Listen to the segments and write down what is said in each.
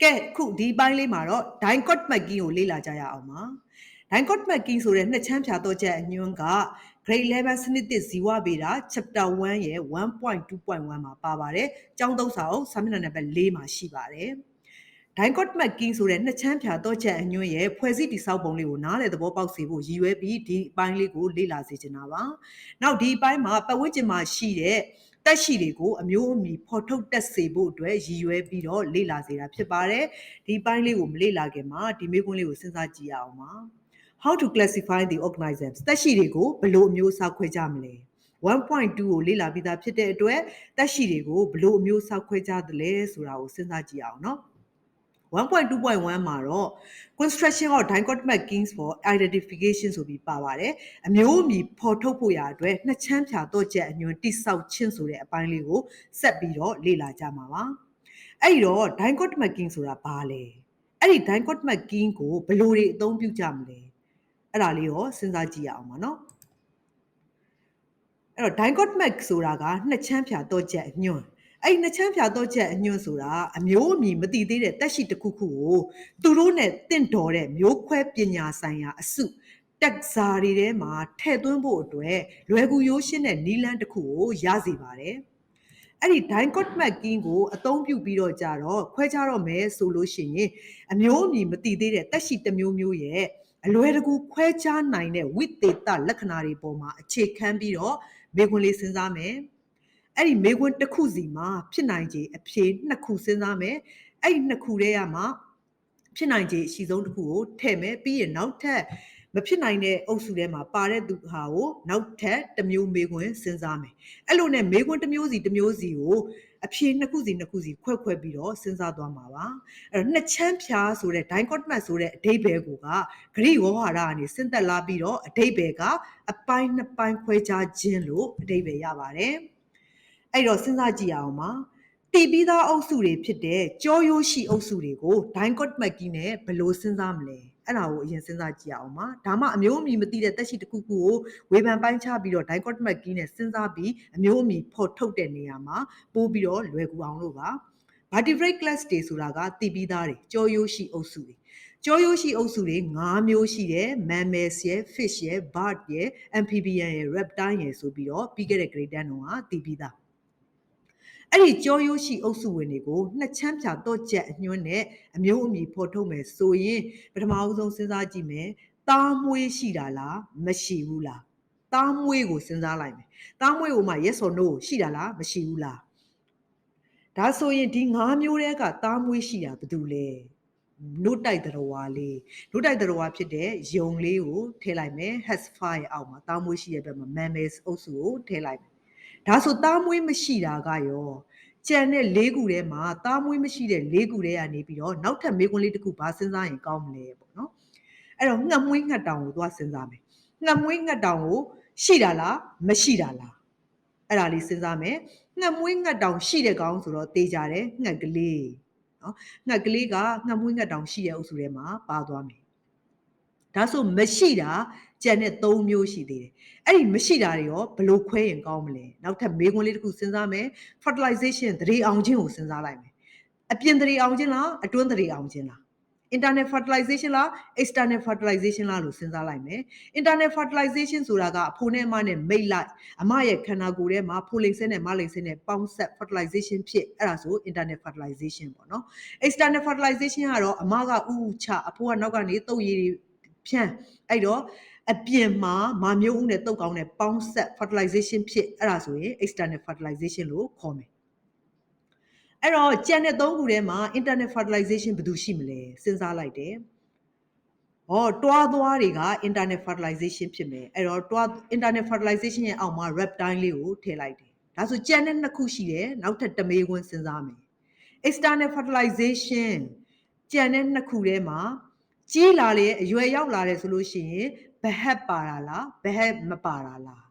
ကဲခုဒီပိုင်းလေးမှာတော့ dicot making ကိုလေ့လာကြရအောင်ပါ dicot making ဆိုတဲ့နှစ်ချမ်းဖြာတော့ချက်အညွှန်းက grade 11စနစ်တစ်ဇီဝဗေဒ chapter 1ရဲ့ 1.2.1 မှာပါပါတယ်ကျောင်းသုံးစာအုပ်စာမျက်နှာနံပါတ်4မှာရှိပါတယ်dicot making ဆိုတဲ့နှစ်ချမ်းဖြာတော့ချက်အညွှန်းရဲ့ဖွဲ့စည်းတည်ဆောက်ပုံလေးကိုနားလည်သဘောပေါက်စေဖို့ရည်ရွယ်ပြီးဒီအပိုင်းလေးကိုလေ့လာစေချင်တာပါနောက်ဒီအပိုင်းမှာပတ်ဝန်းကျင်မှာရှိတဲ့တက်ရှိတွေကိုအမျိုးအမည်ဖော်ထုတ်တက်စေဖို့အတွက်ရည်ရွယ်ပြီးတော့လေ့လာစေတာဖြစ်ပါတယ်ဒီပိုင်းလေးကိုမလေ့လာခင်မှာဒီမေးခွန်းလေးကိုစဉ်းစားကြည့်ရအောင်ပါ How to classify the organisms တက်ရှိတွေကိုဘယ်လိုအမျိုးအစားခွဲကြမလဲ1.2ကိုလေ့လာပြီးသားဖြစ်တဲ့အတွက်တက်ရှိတွေကိုဘယ်လိုအမျိုးအစားခွဲကြသလဲဆိုတာကိုစဉ်းစားကြည့်အောင်เนาะ1.2.1 မှာတော့ construction of dicot markings for identification ဆိုပြီးပါပါတယ်အမျိုးအမည်ဖော်ထုတ်ဖို့ရာအတွက်နှစ်ချမ်းဖြာတော့ချက်အညွှန်းတိဆောက်ခြင်းဆိုတဲ့အပိုင်းလေးကိုဆက်ပြီးတော့လေ့လာကြမှာပါအဲ့တော့ dicot marking ဆိုတာဘာလဲအဲ့ဒီ dicot marking ကိုဘယ်လိုတွေအသုံးပြုကြမလဲအဲ့ဒါလေးရောစဉ်းစားကြည့်ရအောင်ပါเนาะအဲ့တော့ dicot mark ဆိုတာကနှစ်ချမ်းဖြာတော့ချက်အညွှန်းအဲ့နှစ်ချမ်းဖြာတော့ချက်အညွှန်းဆိုတာအမျိုးအမည်မသိသေးတဲ့တက်ရှိတစ်ခုခုကိုသူတို့နဲ့တင့်တော်တဲ့မျိုးခွဲပညာဆိုင်ရာအစုတက်စာတွေထဲမှာထည့်သွင်းဖို့အတွက်လွယ်ကူရိုးရှင်းတဲ့နည်းလမ်းတစ်ခုကိုရစေပါတယ်အဲ့ဒီ dicot marking ကိုအသုံးပြုပြီးတော့ကြတော့ခွဲခြားတော့မယ်ဆိုလို့ရှိရင်အမျိုးအမည်မသိသေးတဲ့တက်ရှိတစ်မျိုးမျိုးရဲ့အလွယ်တကူခွဲခြားနိုင်တဲ့ဝိသေသလက္ခဏာတွေပေါ်မှာအခြေခံပြီးတော့မေးခွန်းလေးစဉ်းစားမယ်အဲ့ဒီမေးခွန်းတစ်ခုစီမှာဖြစ်နိုင်ခြေအဖြေနှစ်ခုစဉ်းစားမယ်အဲ့ဒီနှစ်ခုတည်းကမှဖြစ်နိုင်ခြေအရှိဆုံးတစ်ခုကိုထည့်မယ်ပြီးရင်နောက်ထပ်မဖြစ်နိုင်တဲ့အုပ်စုထဲမှာပါတဲ့သူဟာကိုနောက်ထပ်တစ်မျိုးမေးခွန်းစဉ်းစားမယ်အဲ့လိုနဲ့မေးခွန်းတစ်မျိုးစီကိုအဖြေနှစ်ခုစီခွဲပြီးတော့စဉ်းစားသွားမှာပါအဲ့တော့နှစ်ချမ်းဖြာဆိုတဲ့ dicot mark ဆိုတဲ့အဓိပ္ပာယ်ကဂရိဝေါဟာရကနေဆင်းသက်လာပြီးတော့အဓိပ္ပာယ်ကအပိုင်းနှစ်ပိုင်းခွဲခြားခြင်းလို့အဓိပ္ပာယ်ရပါတယ်အဲ့တော့စဉ်းစားကြည့်ရအောင်ပါတည်ပြီးသားအုပ်စုတွေဖြစ်တဲ့ကြောရိုးရှိအုပ်စုတွေကို dicot marking နဲ့ဘယ်လိုစဉ်းစားမလဲအဲ့ဒါကိုအရင်စဉ်းစားကြည့်အောင်ပါဒါမှအမျိုးအမည်မသိတဲ့တက်ရှိတစ်ခုခုကိုဝေဖန်ပိုင်းခြားပြီးတော့ dicot marking နဲ့စဉ်းစားပြီးအမျိုးအမည်ဖော်ထုတ်တဲ့နေရာမှာပို့ပြီးတော့လွယ်ကူအောင်လို့ပါ vertebrate class တွေဆိုတာကတည်ပြီးသားတွေကြောရိုးရှိအုပ်စုတွေကြောရိုးရှိအုပ်စုတွေ5မျိုးရှိတယ် mammals ရယ် fish ရယ် bird ရယ် amphibian ရယ် reptile ရယ်ဆိုပြီးတော့ပြီးခဲ့တဲ့ grade 10တုန်းကတည်ပြီးသားအဲ့ဒီကြောရိုးရှိအုပ်စုဝင်တွေကိုနှစ်ချမ်းဖြာတော့ချက်အညွှန်းနဲ့အမျိုးအမည်ဖော်ထုတ်မယ်ဆိုရင်ပထမအဆုံးစဉ်းစားကြည့်မယ်သားမွေးရှိတာလားမရှိဘူးလားသားမွေးကိုစဉ်းစားလိုက်မယ်သားမွေးကိုမှ yes or no ရှိတာလားမရှိဘူးလားဒါဆိုရင်ဒီ5မျိုးတည်းကသားမွေးရှိတာဘာတူလဲနို့တိုက်တရဝါလေးနို့တိုက်တရဝါဖြစ်တဲ့ယုံလေးကိုထည့်လိုက်မယ် has fire အောက်မှာသားမွေးရှိတဲ့ဘက်မှာ mammals အုပ်စုကိုထည့်လိုက်မယ်ဒါဆိုသားမွေးမရှိတာကရောကြံတဲ့၄ခုထဲမှာသားမွေးမရှိတဲ့၄ခုထဲကနေပြီးတော့နောက်ထပ်မေးခွန်းလေးတစ်ခုဘာစဉ်းစားရင်ကောင်းမလဲပေါ့နော်အဲ့တော့ငှက်မွေးငှက်တောင်ကိုသွားစဉ်းစားမယ်ငှက်မွေးငှက်တောင်ကိုရှိတာလားမရှိတာလားအဲ့ဒါလေးစဉ်းစားမယ်ငှက်မွေးငှက်တောင်ရှိတဲ့ကောင်ဆိုတော့တေးကြတယ်ငှက်ကလေးနော်ငှက်ကလေးကငှက်မွေးငှက်တောင်ရှိတဲ့အုပ်စုထဲမှာပါသွားမယ်ဒါဆိုမရှိတာကြံတဲ့3မျိုးရှိသေးတယ်အဲ့ဒီမရှိတာတွေရောဘယ်လိုခွဲရင်ကောင်းမလဲနောက်ထပ်မေးခွန်းလေးတစ်ခုစဉ်းစားမယ် fertilization သတိအောင်ခြင်းကိုစဉ်းစားလိုက်မယ်အပြင်သတိအောင်ခြင်းလားအတွင်းသတိအောင်ခြင်းလား internal fertilization လား external fertilization လားလို့စဉ်းစားလိုက်မယ် internal fertilization ဆိုတာကအဖိုးနဲ့အမနဲ့မိတ်လိုက်အမရဲ့ခန္ဓာကိုယ်ထဲမှာဖိုလိန်ဆဲနဲ့မလိန်ဆဲနဲ့ပေါင်းဆက် fertilization ဖြစ်အဲ့ဒါဆို internal fertilization ပေါ့နော် external fertilization ကတော့အမကဥဥချအဖိုးကနောက်ကနေတုပ်ရည်ဖြန်းအဲ့တော့အပြင်မှာမာမျိုးဦးနဲ့တုပ်ကောင်းနဲ့ပေါင်းဆက် fertilization ဖြစ်အဲ့ဒါဆိုရင် external fertilization လို့ခေါ်မယ်အဲ့တော့ကြံတဲ့3ခုထဲမှာ internal fertilization ဘယ်သူရှိမလဲစဉ်းစားလိုက်တယ်တွားသွားတွေက internal fertilization ဖြစ်မယ်အဲ့တော့တွား internal fertilization ရဲ့အောက်မှာ reptile လေးကိုထည့်လိုက်တယ်ဒါဆိုကြံတဲ့2ခုရှိတယ်နောက်ထပ်တစ်မေးခွန်းစဉ်းစားမယ် external fertilization ကြံတဲ့2ခုထဲမှာကြီးလာလေအရွယ်ရောက်လာတယ်ဆိုလို့ရှိရင်ဘဟက်ပါတာလားဘဟက်မပါတာလား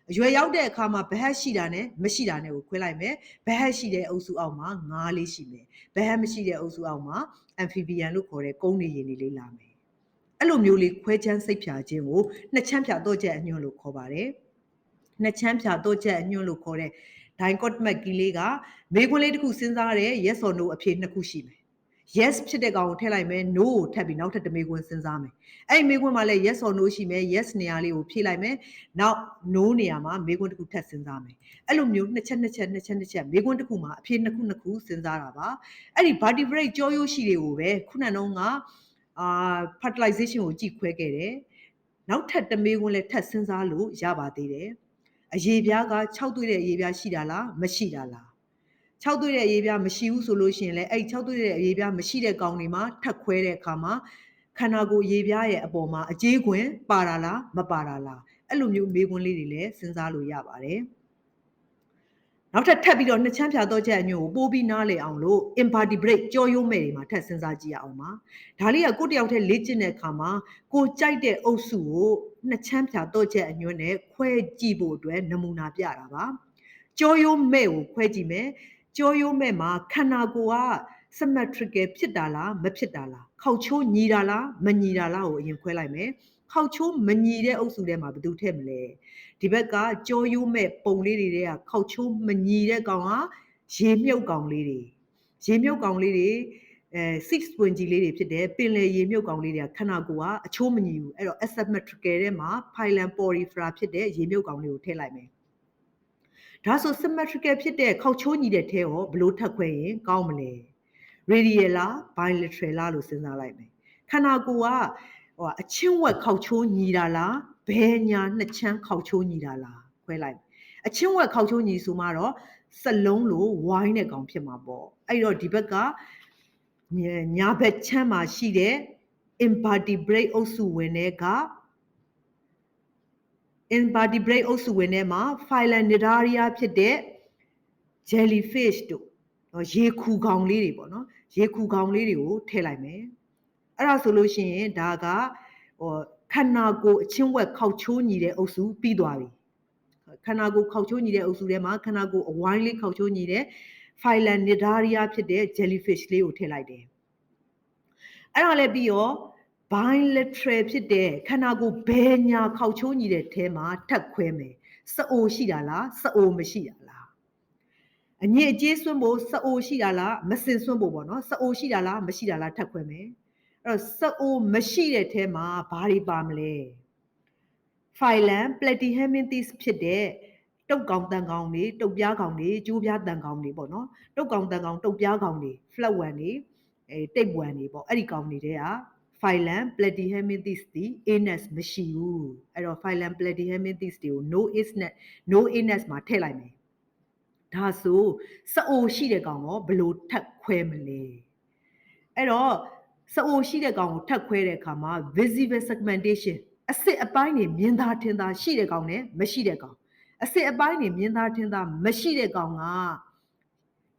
အရွယ်ရောက်တဲ့အခါမှာဘဟက်ရှိတာနဲ့မရှိတာနဲ့ကိုခွဲလိုက်မယ်ဘဟက်ရှိတဲ့အုပ်စုအောက်မှာ9လေးရှိမယ်ဘဟက်မရှိတဲ့အုပ်စုအောက်မှာ amphibian လို့ခေါ်တဲ့ကုန်းနေရင်လေးလာမယ်အဲ့လိုမျိုးလေးခွဲချမ်းစိတ်ဖြာခြင်းကိုနှစ်ချမ်းဖြာတော့ချက်အညွှန်းလို့ခေါ်ပါတယ်နှစ်ချမ်းဖြာတော့ချက်အညွှန်းလို့ခေါ်တဲ့ dicot marking လေးကမေးခွန်းလေးတစ်ခုစဉ်းစားတဲ့ yes or no အဖြေ2ခုရှိမယ် yes ဖြစ်တဲ့ကောင်ကိုထည့်လိုက်မယ် no ကိုထပ်ပြီးနောက်ထပ်တစ်မေးခွန်းစဉ်းစားမယ်အဲ့ဒီမေးခွန်းမှာလည်း yes or no ရှိမယ် yes နေရာလေးကိုဖြည့်လိုက်မယ်နောက် no နေရာမှာမေးခွန်းတစ်ခုထပ်စဉ်းစားမယ်အဲ့လိုမျိုးနှစ်ချက်မေးခွန်းတစ်ခုမှာအဖြေနှစ်ခုစဉ်းစားတာပါအဲ့ဒီ vertebrate ကြောရိုးရှိတွေကိုပဲခုနတုန်းကfertilization ကိုကြည့်ခွဲခဲ့တယ်နောက်ထပ်တစ်မေးခွန်းလည်းထပ်စဉ်းစားလို့ရပါသေးတယ်အရေပြားက6တွေ့တဲ့အရေပြားရှိတာလားမရှိတာလား6တွေ့တဲ့အရေပြားမရှိဘူးဆိုလို့ရှိရင်လည်းအဲ့6တွေ့တဲ့အရေပြားမရှိတဲ့ကောင်တွေမှာထပ်ခွဲတဲ့အခါမှာခန္ဓာကိုယ်အရေပြားရဲ့အပေါ်မှာအကြေးခွင်ပါတာလားမပါတာလားအဲ့လိုမျိုးမေးခွန်းလေးတွေလည်းစဉ်းစားလို့ရပါတယ်နောက်ထပ်ပြီးတော့နှစ်ချမ်းဖြာသောချက်အညွန့်ကိုပိုးပြီးနားလည်အောင်လို့ invertebrate ကြောရိုးမဲ့တွေမှာထပ်စဉ်းစားကြည့်ရအောင်ပါဒါလေးကကိုတယောက်တည်းလေ့ကျင့်တဲ့အခါမှာကိုကြိုက်တဲ့အုပ်စုကိုနှစ်ချမ်းဖြာသောချက်အညွန့်နဲ့ခွဲကြည့်ဖို့အတွက်နမူနာပြတာပါကြောရိုးမဲ့ကိုခွဲကြည့်မယ်ကြောရိုးမဲ့မှာခန္ဓာကိုယ်က symmetrical ဖြစ်တာလားမဖြစ်တာလားခေါက်ချိုးညီတာလားမညီတာလားကိုအရင်ခွဲလိုက်မယ်ခေါက်ချိုးမညီတဲ့အုပ်စုထဲမှာဘယ်သူထည့်မလဲဒီဘက်ကကြောရိုးမဲ့ပုံလေးတွေကခေါက်ချိုးမညီတဲ့ကောင်ကရေမြုပ်ကောင်လေးတွေsix point ကြီးလေးတွေဖြစ်တယ်ပင်လယ်ရေမြုပ်ကောင်လေးတွေကခန္ဓာကိုယ်ကအချိုးမညီဘူးအဲ့တော့ asymmetrical ထဲမှာ phylum porifera ဖြစ်တဲ့ရေမြုပ်ကောင်လေးကိုထည့်လိုက်မယ်ဒါဆို symmetrical ဖြစ်တဲ့ခေါက်ချိုးညီတဲ့ထဲရောဘလို့ထပ်ခွဲရင်ကောင်းမလဲ radial လား bilateral လားလို့စဉ်းစားလိုက်မယ်ခန္ဓာကိုယ်ကအချင်းဝက်ခေါက်ချိုးညီတာလားဘယ်ညာနှစ်ချမ်းခေါက်ချိုးညီတာလားခွဲလိုက်အချင်းဝက်ခေါက်ချိုးညီဆိုမှတော့စလုံးလို့ဝိုင်းတဲ့ကောင်ဖြစ်မှာပေါ့အဲ့တော့ဒီဘက်ကညာဘက်ချမ်းမှာရှိတဲ့ invertebrate အုပ်စုဝင်တဲ့က invertebrate အုပ်စုဝင်ထဲမှာ Phyllanetharia ဖြစ်တဲ့ jellyfish တို့ရေခူကောင်လေးတွေပေါ့နော်ရေခူကောင်လေးတွေကိုထည့်လိုက်မယ်အဲ့ဒါဆိုလို့ရှိရင်ဒါကခန္ဓာကိုယ်အချင်းဝက်ခေါက်ချိုးညီတဲ့အုပ်စုပြီးသွားပြီခန္ဓာကိုယ်ခေါက်ချိုးညီတဲ့အုပ်စုထဲမှာခန္ဓာကိုယ်အဝိုင်းလေးခေါက်ချိုးညီတဲ့ Phyllanetharia ဖြစ်တဲ့ jellyfish လေးကိုထည့်လိုက်တယ်အဲ့ဒါလည်းပြီးတော့ bilateral ဖြစ်တဲ့ခန္ဓာကိုယ်ဘယ်ညာခေါက်ချိုးညီတဲ့ထဲမှာထပ်ခွဲမယ်စအိုရှိတာလားစအိုမရှိတာလားအညစ်အကြေးစွန့်ဖို့စအိုရှိတာလားမစင်စွန့်ဖို့ပေါ့နော်စအိုရှိတာလားမရှိတာလားထပ်ခွဲမယ်အဲ့တော့စအိုမရှိတဲ့ထဲမှာဘာတွေပါမလဲ phylum platyhelminthes ဖြစ်တဲ့တုတ်ကောင်တန်ကောင်တွေတုတ်ပြားကောင်တွေကျိုးပြားတန်ကောင်တွေပေါ့နော်တုတ်ကောင်တန်ကောင်တုတ်ပြားကောင်တွေ flat one တွေတိတ် one တွေပေါ့အဲ့ဒီကောင်တွေတဲ့က phylum platyhelminthes ဒီ anus မရှိဘူးအဲ့တော့ phylum platyhelminthes တွေကို no anus မှာထည့်လိုက်မယ်ဒါဆိုစအိုရှိတဲ့ကောင်ရောဘလို့ထပ်ခွဲမလဲအဲ့တော့စအိုရှိတဲ့ကောင်ကိုထပ်ခွဲတဲ့အခါမှာ visible segmentation အစစ်အပိုင်းတွေမြင်သာထင်သာရှိတဲ့ကောင်နဲ့မရှိတဲ့ကောင်အစစ်အပိုင်းတွေမြင်သာထင်သာမရှိတဲ့ကောင်က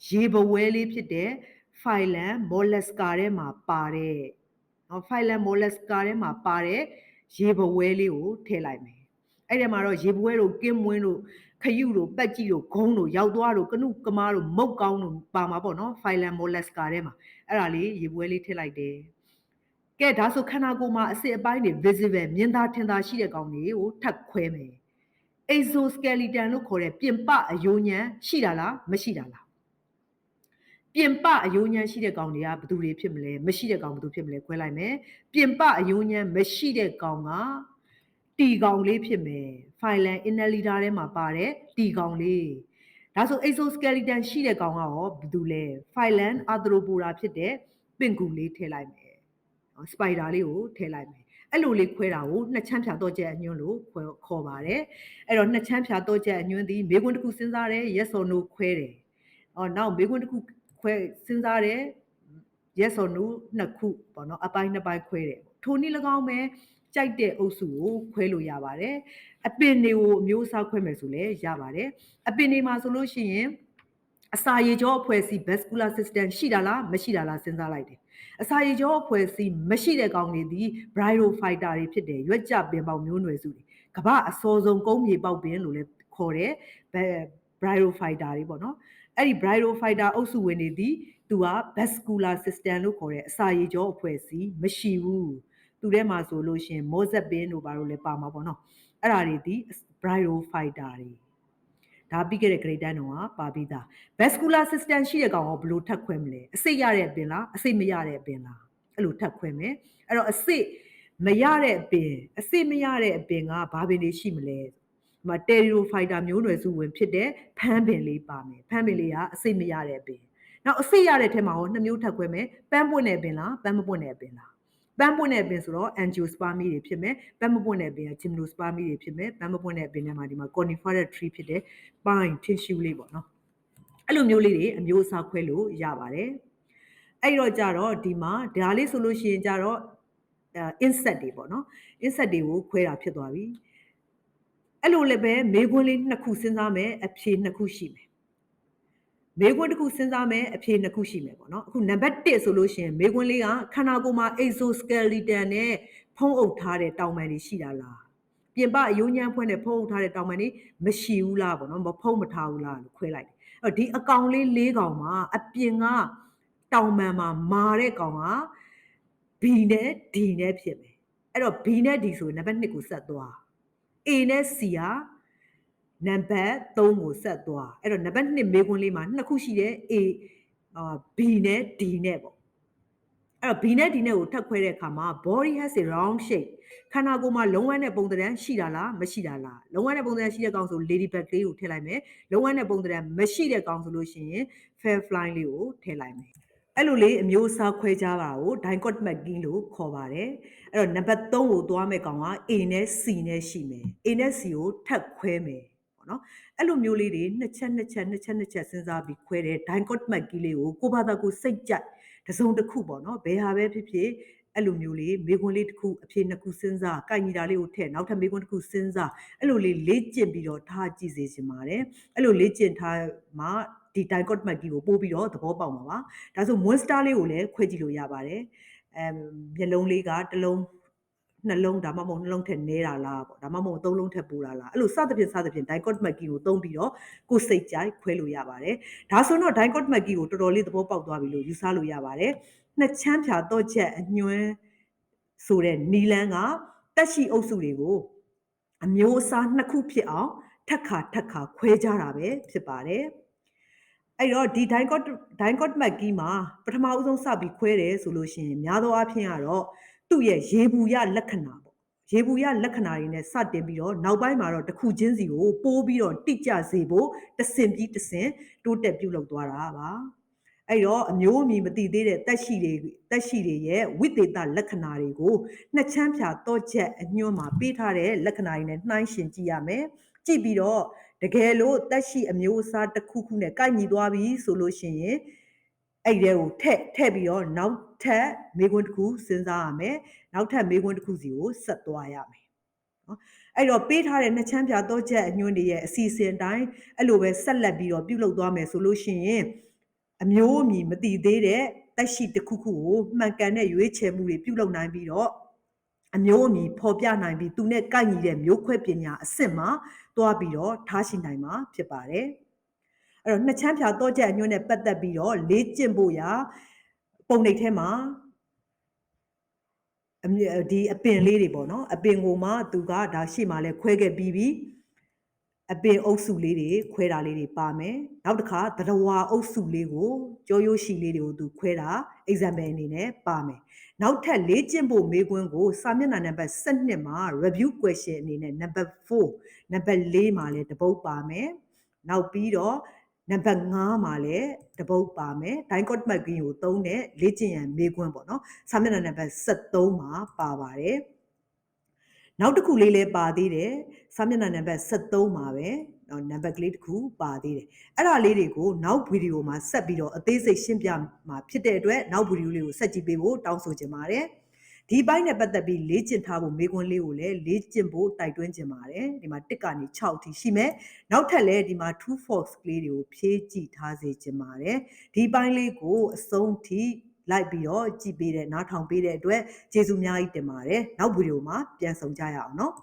ရေပဝဲလေးဖြစ်တဲ့ phylum mollusca ထဲမှာပါတဲ့phylum mollusca ထဲမှာပါတဲ့ရေပဝဲလေးကိုထည့်လိုက်မယ်အဲ့ဒီမှာတော့ရေပဝဲတို့ကင်းမွင်းတို့ခရုတို့ပက်ကြီးတို့ဂုံးတို့ရောက်သွားတို့ကနုကမားတို့မုတ်ကောင်းတို့ပါမှာပေါ့နော် phylum mollusca ထဲမှာအဲ့ဒါလေးရေပဝဲလေးထည့်လိုက်တယ်ကဲဒါဆိုခန္ဓာကိုယ်မှာအစစ်အပိုင်းတွေ visible မြင်သာထင်သာရှိတဲ့ကောင်တွေကိုထပ်ခွဲမယ် exoskeleton လို့ခေါ်တဲ့ပြင်ပအယိုးညံရှိတာလားမရှိတာလားပြင်ပအယိုးညံရှိတဲ့ကောင်တွေကဘယ်သူတွေဖြစ်မလဲမရှိတဲ့ကောင်ဘယ်သူဖြစ်မလဲခွဲလိုက်မယ်ပြင်ပအယိုးညံမရှိတဲ့ကောင်ကတီကောင်လေးဖြစ်မယ် phylum Annelida ထဲမှာပါတဲ့တီကောင်လေးဒါဆို exoskeleton ရှိတဲ့ကောင်ကရောဘယ်သူလဲ phylum Arthropoda ဖြစ်တဲ့ပင်ကူလေးထည့်လိုက်မယ်စပိုက်ဒါလေးကိုထည့်လိုက်မယ်အဲ့လိုလေးခွဲတာကိုနှစ်ချမ်းဖြာတော့ချက်အညွန့်လို့ခေါ်ပါတယ်အဲ့တော့နှစ်ချမ်းဖြာတော့ချက်အညွန့်ဒီမေးခွန်းတစ်ခုစဉ်းစားတယ် yes or no ခွဲတယ်နောက်မေးခွန်းတစ်ခုခွဲစဉ်းစားတယ် yes or no နှစ်ခုပေါ့နော်အပိုင်းနှစ်ပိုင်းခွဲတယ်ထိုနည်း၎င်းပဲကြိုက်တဲ့အုပ်စုကိုခွဲလို့ရပါတယ်အပင်တွေကိုအမျိုးအစားခွဲမယ်ဆိုလည်းရပါတယ်အပင်တွေမှာဆိုလို့ရှိရင်အစာရည်ကြောအဖွဲ့အစည်း vascular system ရှိတာလားမရှိတာလားစဉ်းစားလိုက်တယ်အစာရည်ကြောအဖွဲ့အစည်းမရှိတဲ့ကောင်တွေဒီ bryophyta တွေဖြစ်တယ်ရွက်ကြပင်ပေါက်မျိုးနွယ်စုတွေကမ္ဘာအစောဆုံးကုန်းမြေပေါက်ပင်လို့လည်းခေါ်တယ် bryophyta တွေပေါ့နော်အဲ့ဒီ bryophyta အုပ်စုဝင်တွေဒီသူက vascular system လို့ခေါ်တဲ့အစာရည်ကြောအဖွဲ့အစည်းမရှိဘူးသူထဲမှာဆိုလို့ရှိရင်မောဇက်ပင်တို့ဘာလို့လဲပါမှာပေါ့နော်အဲ့ဒါတွေဒီ bryophyta တွေ ဒါပြီးခဲ့တဲ့ grade 10တော့ပါပြီးသား vascular system ရှိတဲ့ကောင်ကိုဘယ်လိုထပ်ခွဲမလဲအစိတ်ရတဲ့အပင်လားအစိတ်မရတဲ့အပင်လားအဲ့လိုထပ်ခွဲမယ်အဲ့တော့အစိတ်မရတဲ့အပင်ကဘာပင်တွေရှိမလဲဒီမှာ pteridophyta မျိုးနွယ်စုဝင်ဖြစ်တဲ့ဖမ်းပင်လေးပါမယ်ဖမ်းပင်လေးကအစိတ်မရတဲ့အပင်နောက်အစိတ်ရတဲ့ထဲမှာ2မျိုးထပ်ခွဲမယ်ပန်းပွင့်တဲ့အပင်လားပန်းမပွင့်တဲ့အပင်လားပန်းပွင့်တဲ့အပင်ဆိုတော့ angiospermy တွေဖြစ်မယ်ပန်းမပွင့်တဲ့အပင်က gymnospermy တွေဖြစ်မယ်ပန်းမပွင့်တဲ့အပင်ထဲမှာဒီမှာ coniferous tree ဖြစ်တဲ့ပိုင်း tissue လေးပေါ့နော်အဲ့လိုမျိုးလေးတွေအမျိုးအစားခွဲလို့ရပါတယ်အဲ့တော့ကြတော့ဒီမှာဒါလေးဆိုလို့ရှိရင်ကြတော့ insect တွေပေါ့နော် insect တွေကိုခွဲတာဖြစ်သွားပြီအဲ့လိုလည်းပဲမေးခွန်းလေး2ခုစဉ်းစားမယ်အဖြေ2ခုရှိမယ်မေးခွန်းတစ်ခုစဉ်းစားမယ်အဖြေ2ခုရှိမယ်ပေါ့နော်အခုနံပါတ်1ဆိုလို့ရှိရင်မေးခွန်းလေးကခန္ဓာကိုယ်မှာ exoskeleton နဲ့ဖုံးအုပ်ထားတဲ့တောင်ပံတွေရှိတာလားပြင်ပအယိုးညံ့ဖွဲ့နဲ့ဖုံးအုပ်ထားတဲ့တောင်ပံတွေမရှိဘူးလားပေါ့နော်မဖုံးမထားဘူးလားလို့ခွဲလိုက်တယ်အဲ့ဒီအကောင်လေး၄ကောင်မှာအပြင်ကတောင်ပံမှာမာတဲ့ကောင်က B နဲ့ D နဲ့ဖြစ်မယ်အဲ့တော့ B နဲ့ D ဆိုနံပါတ်2ကိုဆက်သွား A နဲ့ C ကနံပါတ်3ကိုဆက်သွားအဲ့တော့နံပါတ်2မေးခွန်းလေးမှာ2ခုရှိတယ် A B နဲ့ D နဲ့ပေါ့အဲ့တော့ B နဲ့ D နဲ့ကိုထပ်ခွဲတဲ့အခါမှာ body has a round shape ခန္ဓာကိုယ်မှာလုံးဝနဲ့ပုံသဏ္ဍာန်ရှိတာလားမရှိတာလားလုံးဝနဲ့ပုံသဏ္ဍာန်ရှိတဲ့ကောင်ဆို ladybug လေးကိုထည့်လိုက်မယ်လုံးဝနဲ့ပုံသဏ္ဍာန်မရှိတဲ့ကောင်ဆိုလို့ရှိရင် firefly လေးကိုထည့်လိုက်မယ်အဲ့လိုလေးအမျိုးအစားခွဲကြတာကို dichotomy လို့ခေါ်ပါတယ်အဲ့တော့နံပါတ်3ကိုသွားမဲ့ကောင်က A နဲ့ C နဲ့ရှိမယ် A နဲ့ C ကိုထပ်ခွဲမယ်ပေါ့နော်အဲ့လိုမျိုးလေးတွေနှစ်ချက်စဉ်းစားပြီးခွဲတဲ့ dichotomy လေးကိုကိုဘာသာကိုစိတ်ကြိုက်တစုံတစ်ခုပေါ့နော်ဘယ်ဟာပဲဖြစ်ဖြစ်အဲ့လိုမျိုးလေးမေးခွန်းလေးတစ်ခုအဖြေ2ခုစဉ်းစားကိုက်ညီတာလေးကိုထည့်နောက်ထပ်မေးခွန်းတစ်ခုစဉ်းစားအဲ့လိုလေးလေ့ကျင့်ပြီးတော့ထားကြည့်စေချင်ပါတယ်အဲ့လိုလေ့ကျင့်ထားမှာဒီ dichotomy ကိုပို့ပြီးတော့သဘောပေါက်မှာပါဒါဆို monster လေးကိုလည်းခွဲကြည့်လို့ရပါတယ်မျက်လုံးလေးကတစ်လုံးနှလုံးဒါမှမဟုတ်နှလုံးထက်နည်းတာလားပေါ့ဒါမှမဟုတ်သုံးလုံးထက်ပိုတာလားအဲ့လိုစသဖြင့် dichotomy ကိုသုံးပြီးတော့ကိုယ်စိတ်ကြိုက်ခွဲလို့ရပါတယ်ဒါဆိုတော့ dichotomy ကိုတော်တော်လေးသဘောပေါက်သွားပြီလို့ယူဆလို့ရပါတယ်နှစ်ချမ်းဖြာတော့ချက်အညွှန်းဆိုတဲ့နီလန်းကတက်ရှိအုပ်စုတွေကိုအမျိုးအစား2ခုဖြစ်အောင်ထပ်ခါခွဲကြတာပဲဖြစ်ပါတယ်အဲ့တော့ဒီ dichotomy မှာပထမဦးဆုံးစပြီးခွဲတယ်ဆိုလို့ရှိရင်များသောအားဖြင့်ကတော့သူ့ရဲ့ရေဘူးရလက္ခဏာပေါ့ရေဘူးရလက္ခဏာတွေနဲ့စတင်ပြီးတော့နောက်ပိုင်းမှာတော့တစ်ခုချင်းစီကိုပိုးပြီးတော့တိကျစေဖို့တဆင့်ပြီးတဆင့်တိုးတက်ပြုလုပ်သွားတာပါအဲ့တော့အမျိုးအမည်မသိသေးတဲ့တက်ရှိတွေရဲ့ဝိသေသလက္ခဏာတွေကိုနှစ်ချမ်းဖြာတော့ချက်အညွှန်းမှာပေးထားတဲ့လက္ခဏာတွေနဲ့နှိုင်းယှဉ်ကြည့်ရမယ်ကြည့်ပြီးတော့တကယ်လို့တက်ရှိအမျိုးအစားတစ်ခုခုနဲ့ကိုက်ညီသွားပြီဆိုလို့ရှိရင်အဲ့ဒီကိုထည့်ပြီးတော့နောက်ထပ်မေးခွန်းတစ်ခုစဉ်းစားရမယ်နောက်ထပ်မေးခွန်းတစ်ခုစီကိုဆက်သွားရမယ်နော်အဲ့တော့ပေးထားတဲ့နှစ်ချမ်းဖြာတော့ချက်အညွှန်းတွေရဲ့အစီအစဉ်တိုင်းအဲ့လိုပဲဆက်လက်ပြီးတော့ပြုလုပ်သွားမယ်ဆိုလို့ရှိရင်အမျိုးအမည်မသိသေးတဲ့တက်ရှိတစ်ခုခုကိုမှန်ကန်တဲ့ရွေးချယ်မှုတွေပြုလုပ်နိုင်ပြီးတော့အမျိုးအမည်ဖော်ပြနိုင်ပြီးသူနဲ့ကိုက်ညီတဲ့မျိုးခွဲပညာအစစ်မှာတွားပြီးတော့ထားရှိနိုင်မှာဖြစ်ပါတယ်အဲ့တော့နှစ်ချမ်းဖြာတော့ချက်အညွှန်းနဲ့ပတ်သက်ပြီးတော့လေ့ကျင့်ဖို့ရာပုံနှိပ်ထဲမှာဒီအပင်လေးတွေပေါ့နော်အပင်ကိုမှသူကဒါရှေ့မှာလဲခွဲခဲ့ပြီးပြီအပင်အုပ်စုလေးတွေခွဲတာလေးတွေပါမယ်နောက်တစ်ခါသတ္တဝါအုပ်စုလေးကိုကြောရိုးရှိလေးတွေကိုသူခွဲတာ example အနေနဲ့ပါမယ်နောက်ထပ်လေ့ကျင့်ဖို့မေးခွန်းကိုစာမျက်နှာနံပါတ်12မှာ review question အနေနဲ့ number 4 number 4မှာလည်းတပုတ်ပါမယ်နောက်ပြီးတော့နံပါတ်5မှာလည်းတပုတ်ပါမယ် dichotomy ကိုသုံးတဲ့လေ့ကျင့်ရန်မေးခွန်းပေါ့နော်စာမျက်နှာနံပါတ်73မှာပါပါတယ်နောက်တစ်ခုလေးလည်းပါသေးတယ်စာမျက်နှာနံပါတ်73မှာပဲနံပါတ်ကလေးတစ်ခုပါသေးတယ်အဲ့ဒါလေးတွေကိုနောက်ဗီဒီယိုမှာဆက်ပြီးတော့အသေးစိတ်ရှင်းပြမှာဖြစ်တဲ့အတွက်နောက်ဗီဒီယိုလေးကိုဆက်ကြည့်ပေးဖို့တောင်းဆိုချင်ပါတယ်ဒီဘိုင်းနဲ့ပတ်သက်ပြီးလေ့ကျင့်ထားဖို့မေးခွန်းလေးကိုလည်းလေ့ကျင့်ဖို့တိုက်တွန်းချင်ပါတယ်ဒီမှာ1ကနေ6အထိရှိမယ်နောက်ထပ်လည်းဒီမှာ true false ကလေးတွေကိုဖြည့်ကြည့်ထားစေချင်ပါတယ်ဒီဘိုင်းလေးကိုအဆုံးထိလိုက်ပြီးတော့ကြည့်ပေးတဲ့နားထောင်ပေးတဲ့အတွက်ကျေးဇူးအများကြီးတင်ပါတယ်နောက်ဗီဒီယိုမှာပြန်ဆုံကြရအောင်နော်